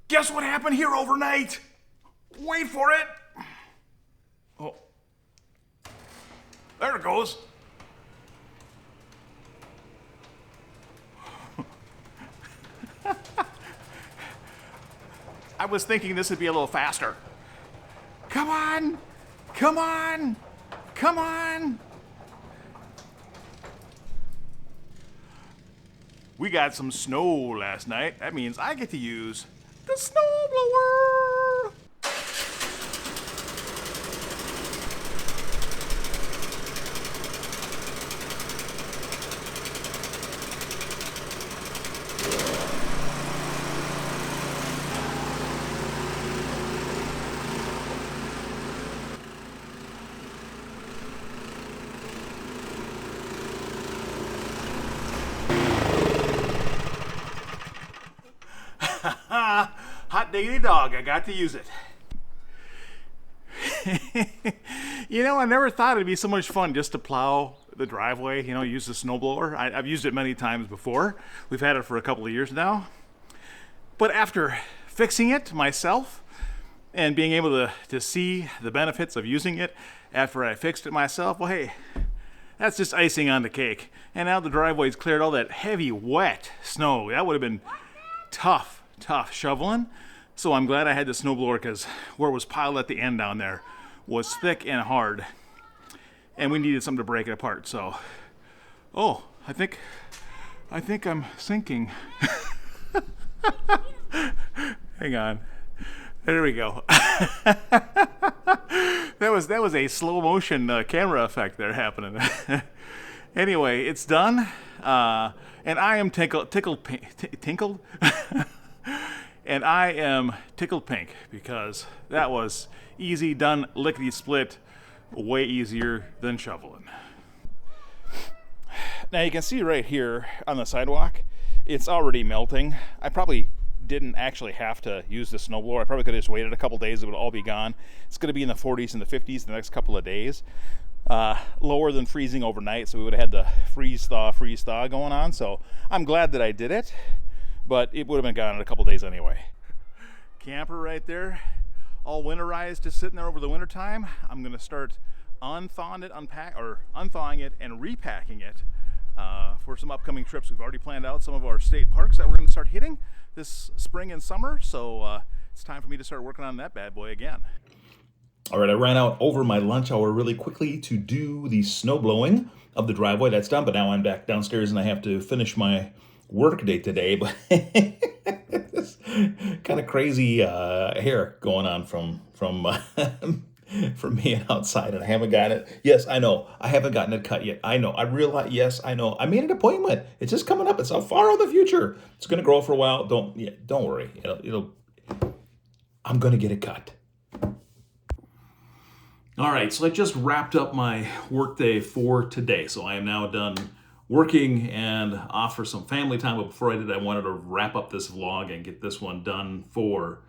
Guess what happened here overnight? Wait for it. Oh, there it goes. I was thinking this would be a little faster. Come on, come on, come on. We got some snow last night. That means I get to use the snowblower. Hot diggity dog, I got to use it. You know, I never thought it'd be so much fun just to plow the driveway, you know, use the snowblower. I've used it many times before. We've had it for a couple of years now. But after fixing it myself and being able to see the benefits of using it after I fixed it myself, well, hey, that's just icing on the cake. And now the driveway's cleared all that heavy, wet snow. That would have been tough shoveling. So I'm glad I had the snowblower, because where it was piled at the end down there was thick and hard, and we needed something to break it apart. So, oh, I think I'm sinking. Hang on. There we go. That was a slow motion camera effect there happening. Anyway, it's done, and I am tinkled. And I am tickled pink, because that was easy done, lickety split, way easier than shoveling. Now you can see right here on the sidewalk, it's already melting. I probably didn't actually have to use the snowblower. I probably could have just waited a couple days, it would all be gone. It's going to be in the 40s and the 50s the next couple of days. Lower than freezing overnight, so we would have had the freeze thaw going on. So I'm glad that I did it, but it would have been gone in a couple days anyway. Camper right there, all winterized, just sitting there over the winter time. I'm going to start unthawing it and repacking it for some upcoming trips. We've already planned out some of our state parks that we're going to start hitting this spring and summer, so it's time for me to start working on that bad boy again. All right, I ran out over my lunch hour really quickly to do the snow blowing of the driveway. That's done, but now I'm back downstairs and I have to finish my work day today. But this kind of crazy hair going on from me outside, and I haven't gotten it. Yes, I know. I haven't gotten it cut yet. I know. I realize. Yes, I know. I made an appointment. It's just coming up. It's so far in the future. It's going to grow for a while. Don't worry. I'm going to get it cut. All right, so I just wrapped up my workday for today. So I am now done working and off for some family time. But before I did, I wanted to wrap up this vlog and get this one done for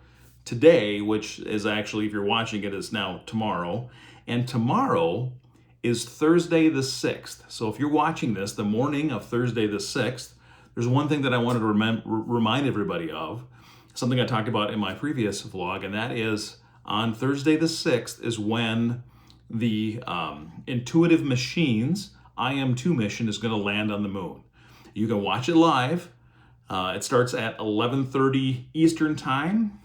today, which is actually, if you're watching it, is now tomorrow. And tomorrow is Thursday the 6th. So if you're watching this the morning of Thursday the 6th, there's one thing that I wanted to remind everybody of, something I talked about in my previous vlog, and that is on Thursday the 6th is when the Intuitive Machines IM-2 mission is going to land on the moon. You can watch it live. It starts at 11:30 Eastern Time.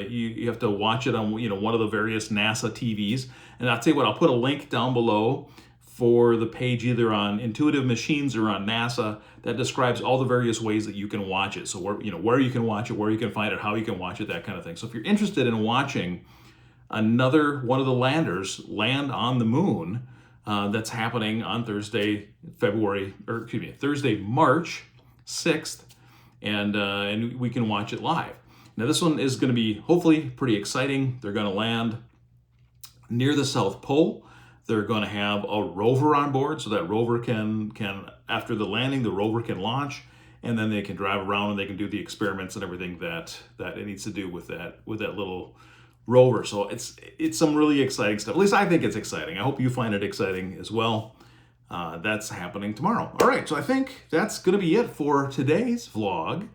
You have to watch it on one of the various NASA TVs. And I'll tell you what, I'll put a link down below for the page either on Intuitive Machines or on NASA that describes all the various ways that you can watch it. So where you can watch it, where you can find it, how you can watch it, that kind of thing. So if you're interested in watching another one of the landers land on the moon, that's happening on Thursday, March 6th, and we can watch it live. Now this one is going to be hopefully pretty exciting. They're going to land near the South Pole. They're going to have a rover on board, so that rover can after the landing, the rover can launch, and then they can drive around and they can do the experiments and everything that it needs to do with that little rover. So it's some really exciting stuff. At least I think it's exciting. I hope you find it exciting as well. That's happening tomorrow. All right, so I think that's going to be it for today's vlog.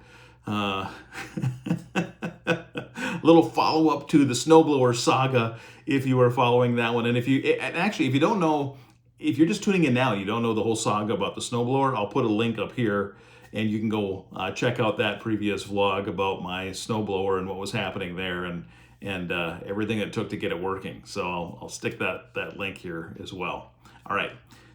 little follow-up to the Snowblower saga, if you are following that one. And if you don't know, if you're just tuning in now, you don't know the whole saga about the Snowblower, I'll put a link up here and you can go check out that previous vlog about my snowblower and what was happening there, and everything it took to get it working. So I'll stick that link here as well. All right.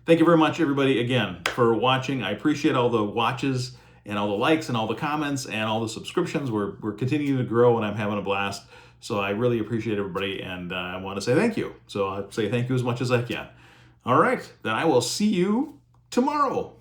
Thank you very much, everybody, again, for watching. I appreciate all the watches and all the likes and all the comments and all the subscriptions. We're continuing to grow, and I'm having a blast. So I really appreciate everybody, and I want to say thank you. So I'll say thank you as much as I can. All right, then I will see you tomorrow.